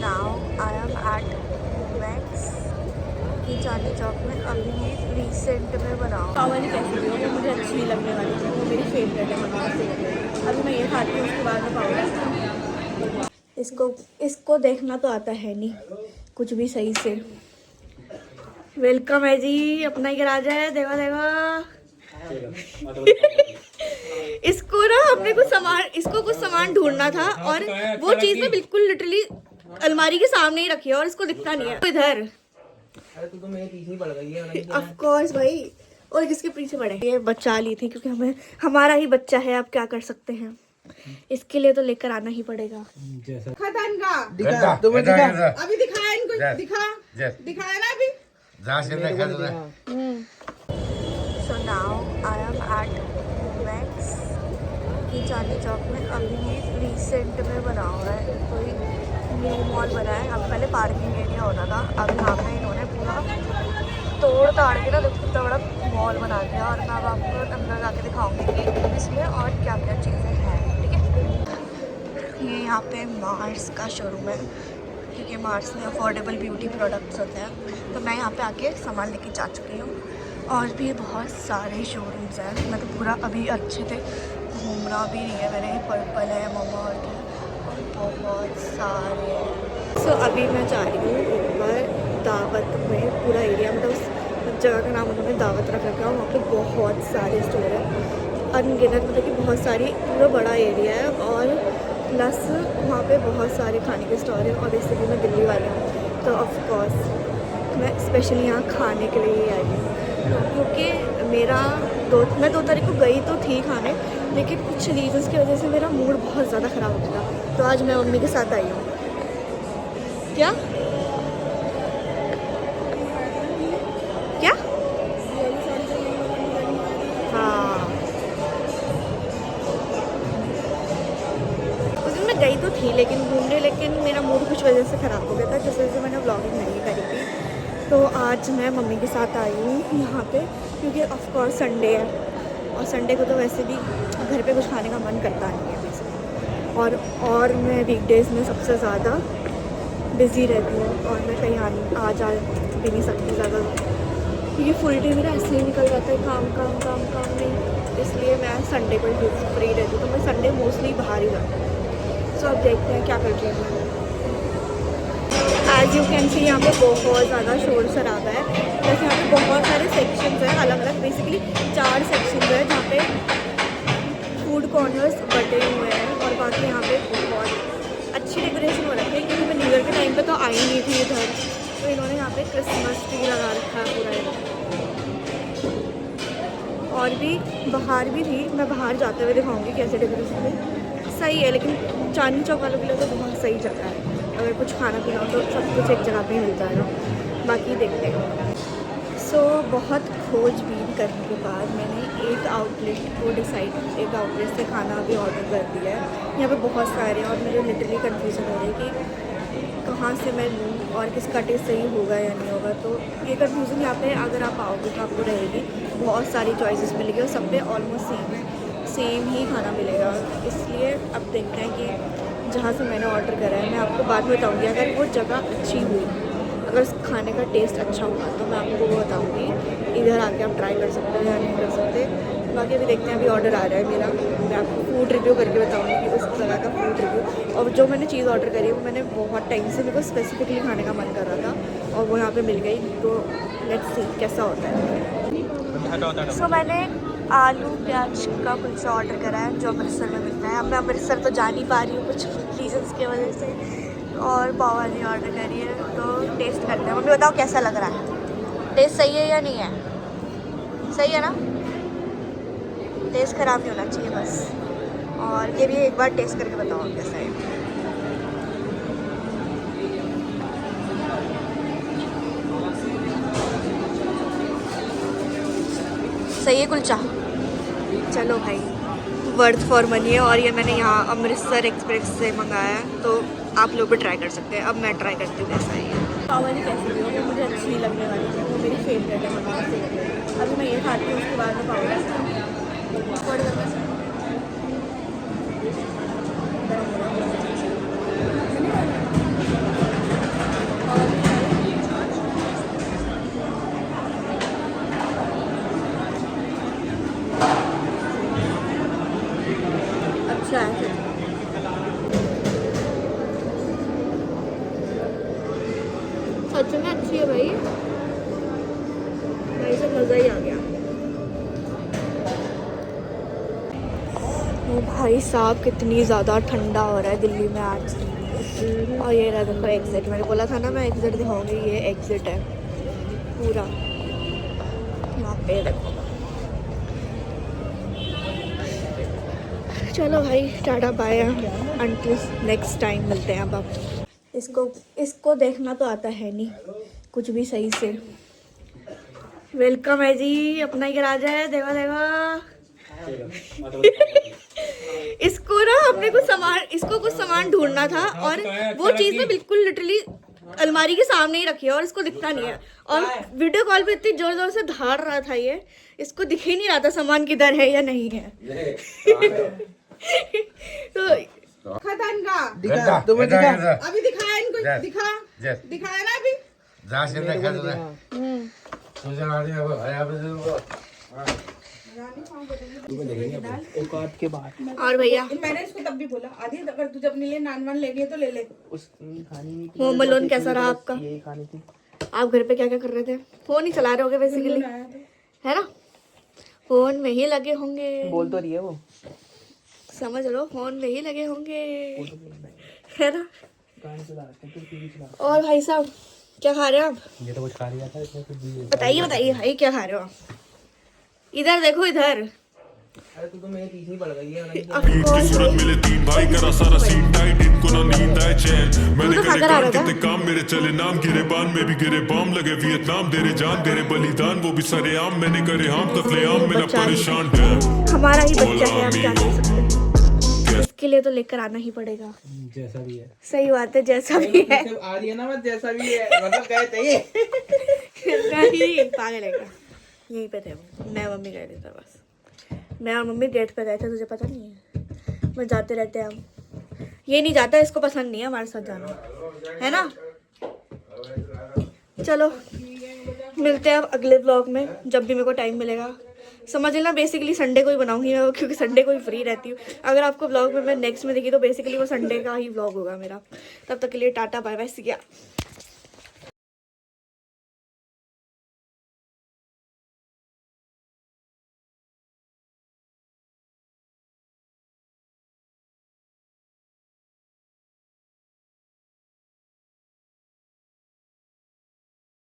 Now I am at max की चांदनी चौक में। अभी रिसेंट में बनाओ पाव वाली कैसी भी हो, वो मुझे अच्छी नहीं लगने वाली थी, वो मेरी फेवरेट है मम्मा का फेवरेट। अभी मैं ये खाती हूँ, उसके बाद में पाव। इसको देखना तो आता है नहीं कुछ भी सही से। वेलकम है जी, अपना ही गराज है। देखो देखो इसको ना अपने इसको कुछ सामान ढूंढना था और वो चीज ना बिल्कुल लिटरली अलमारी के सामने ही रखी है और इसको दिखता नहीं है इधर। अरे तू तो मेरे पीछे ही पड़ गई है। ऑफ कोर्स भाई, और किसके पीछे पड़े। ये बचा ली थी क्योंकि हमारा ही बच्चा है, आप क्या कर सकते हैं। इसके लिए तो लेकर आना ही पड़ेगा। खतन का दिखा तुम्हें दिखा अभी दिखाया इनको, दिखाया ना अभी। So now I am at max की चांदनी चौक में। अभी रिसेंट में बना हुआ है, कोई न्यू मॉल बना है। अब पहले पार्किंग एरिया होता था, अब यहाँ पे इन्होंने पूरा तोड़ ताड़ के ना इतना बड़ा मॉल बना दिया। और मैं अब आपको अंदर जाके दिखाऊंगी कि इसमें और क्या क्या चीज़ें हैं। ठीक है, ये यहाँ पे मार्स का शोरूम है क्योंकि मार्स में अफोर्डेबल ब्यूटी प्रोडक्ट्स होते हैं। तो मैं यहाँ पे आके सामान लेके जा चुकी हूँ। और भी बहुत सारे शोरूम्स हैं, मैं तो पूरा अभी अच्छे से घूमना भी नहीं है मैंने। पर्पल है, मामा अर्थ है और बहुत सारे। सो अभी मैं जा रही हूँ ऊपर दावत में। पूरा एरिया मतलब उस जगह का नाम उन्होंने दावत रख रखा है। वहाँ पे बहुत सारे स्टोर हैं, अनगिनत, मतलब कि बहुत सारी, पूरा बड़ा एरिया है। और प्लस वहाँ पे बहुत सारे खाने के स्टॉल हैं। और बेसिकली मैं दिल्ली वाली हूँ तो ऑफकोर्स मैं स्पेशली यहाँ खाने के लिए ही आई हूँ क्योंकि मैं 2 तारीख को गई तो थी खाने, लेकिन कुछ रीजंस की वजह से मेरा मूड बहुत ज़्यादा ख़राब हो गया। तो आज मैं मम्मी के साथ आई हूँ। क्या क्या हाँ, उस दिन मैं गई तो थी लेकिन घूमने, लेकिन मेरा मूड कुछ वजह से ख़राब हो गया था जिस वजह से मैंने व्लॉगिंग नहीं करी थी। तो आज मैं मम्मी के साथ आई हूँ यहाँ पे क्योंकि ऑफ कोर्स संडे है और संडे को तो वैसे भी घर पे कुछ खाने का मन करता नहीं है बेसिकली। और मैं वीकडेज़ में सबसे ज़्यादा बिज़ी रहती हूँ और मैं कहीं आ जा भी नहीं सकती ज़्यादा क्योंकि फुल डे मेरा ऐसे ही निकल जाता है, काम काम काम काम नहीं। इसलिए मैं संडे को ही फ्री रहती हूँ, तो मैं संडे मोस्टली बाहर ही जाती हूँ। सो अब देखते हैं क्या करती हूँ। एज यू कैन सी यहाँ पे बहुत ज़्यादा शोर शराबा है। जैसे यहाँ पे बहुत सारे सेक्शंस हैं अलग अलग, बेसिकली 4 सेक्शंस हैं जहाँ पे फूड कॉर्नर्स बटे हुए हैं। और बाकी यहाँ पे बहुत अच्छी डेकोरेशन हो रखी है क्योंकि मैं न्यू ईयर के टाइम पे तो आई नहीं थी इधर, तो इन्होंने यहाँ पे क्रिसमस ट्री लगा रखा है पूरा। और भी बाहर भी थी, मैं बाहर जाते हुए दिखाऊँगी कैसे डेकोरेशन है। सही है, लेकिन चांदनी चौक वालों के लिए तो बहुत सही जगह है। अगर कुछ खाना पीना हो तो सब कुछ एक जगह पे ही मिलता है ना। बाकी देखते हैं। सो बहुत खोजबीन करने के बाद मैंने एक आउटलेट से खाना अभी ऑर्डर कर दिया है। यहाँ पे बहुत सारे हैं और मुझे लिटरली कन्फ्यूज़न हो रही है कि कहाँ से मैं लूँ और किसका टेस्ट सही होगा या नहीं होगा। तो ये कन्फ्यूज़न यहाँ पे अगर आप आओगे तो आपको रहेगी। बहुत सारी चॉइसेस मिलेगी और सब पे ऑलमोस्ट सेम ही खाना मिलेगा। इसलिए अब देखते हैं कि जहाँ से मैंने ऑर्डर करा है, मैं आपको बाद में बताऊँगी अगर वो जगह अच्छी हुई, अगर उस खाने का टेस्ट अच्छा हुआ तो मैं आपको वो बताऊँगी। इधर आके आप ट्राई कर सकते हो या नहीं कर सकते। बाकी अभी देखते हैं, अभी ऑर्डर आ रहा है मेरा, मैं आपको फूड रिव्यू करके बताऊँगी कि उस जगह का फूड रिव्यू। और जो मैंने चीज़ ऑर्डर करी है वो मैंने बहुत टाइम से, मेरे को स्पेसिफिकली खाने का मन कर रहा था और वो यहाँ पर मिल गई। तो लेट्स सी कैसा होता है। सो मैंने आलू प्याज का कुछ ऑर्डर करा है जो अमृतसर में मिलता है। अब मैं अमृतसर तो जा नहीं पा रही हूँ कुछ रीजंस की वजह से, और पाव भाजी ऑर्डर करी है। तो टेस्ट करते हैं। मम्मी बताओ कैसा लग रहा है, टेस्ट सही है या नहीं है? सही है ना, टेस्ट ख़राब नहीं होना चाहिए बस। और ये भी एक बार टेस्ट करके बताओ कैसा है। सही है कुलचा? चलो भाई, वर्थ फॉर मनी है। और ये मैंने यहाँ अमृतसर एक्सप्रेस से मंगाया है, तो आप लोग भी ट्राई कर सकते हैं। अब मैं ट्राई करती हूँ कैसा है ये। पाव भाजी कैसी भी हो, वो मुझे अच्छी नहीं लगने वाली थी, वो मेरी फेवरेट है मम्मा का फेवरेट। अभी मैं ये खाती हूँ, उसके बाद में पाव भाजी। सच में अच्छी है भाई, भाई से मज़ा ही आ गया। ओ भाई साहब कितनी ज़्यादा ठंडा हो रहा है दिल्ली में आज। और ये रहा देखो एग्जिट, मैंने बोला था ना मैं एग्जिट दिखाऊंगी, ये एग्जिट है पूरा, यहाँ पे देखो। चलो भाई tata bye, until next time मिलते हैं। अब आप इसको देखना तो आता है नहीं कुछ भी सही से। वेलकम है जी, अपना ही गैराज है, देखो देखो। इसको ना अपने इसको कुछ सामान ढूंढना था और वो चीज़ ना बिल्कुल लिटरली अलमारी के सामने ही रखी है और इसको दिखता नहीं है। और वीडियो कॉल पे इतनी जोर जोर से धाड़ रहा था ये, इसको दिख ही नहीं रहा था सामान किधर है या नहीं है। तो खतन का दिखा तुम्हें दिखा अभी दिखाया इनको, दिखाया ना अभी। औकात के बाहर। और भैया मैंने इसको तब भी बोला आदि अगर तुझे अपने लिए नान वान लेनी है तो ले ले। उस खानी नहीं होम अलोन कैसा रहा आपका? यही खानी थी। आप घर पे क्या क्या कर रहे थे? फोन ही चला रहे होगे बेसिकली, है ना? फोन में ही लगे होंगे, बोल तो रही है वो, समझ लो फोन में ही लगे होंगे, है ना? और भाई साहब क्या खा रहे हो आप? ये तो कुछ खा लिया था इसमें कुछ भी। बताइए बताइए भाई क्या खा रहे हो आप? इधर देखो इधर। अरे तू तो मेरे पीछे ही पड़ गई है। की सूरत मिले तीन भाई करा सारा सीन टाइट, इनको ना नींद आए चैन। मैंने करे काम कितने काम मेरे चले नाम, गिरे बान में भी गिरे बम, लगे वियतनाम तेरे जान तेरे बलिदान, वो भी सरेआम मैंने करे हम कत्लेआम, मेरा परेशान है। हमारा ही बच्चा है, हम क्या कर सकते हैं, इसके लिए तो लेकर आना ही पड़ेगा। जैसा भी है सही बात है, जैसा भी है। आ रही है ना, मत जैसा भी है मतलब क्या चाहिए। नहीं पागल है क्या? यहीं पे थे वो, मैं मम्मी गए थे बस, मैं और मम्मी डेट पे गए थे, तुझे पता नहीं है? मैं जाते रहते हैं हम, ये नहीं जाता, इसको पसंद नहीं है हमारे साथ जाना, है ना? चलो मिलते हैं अब अगले ब्लॉग में, जब भी मेरे को टाइम मिलेगा। समझ लेना बेसिकली संडे को ही बनाऊंगी मैं, क्योंकि संडे को ही फ्री रहती हूँ। अगर आपको ब्लॉग में मैं नेक्स्ट में देखी तो बेसिकली वो संडे का ही ब्लॉग होगा मेरा। तब तक के लिए टाटा बाय बाय, सी या।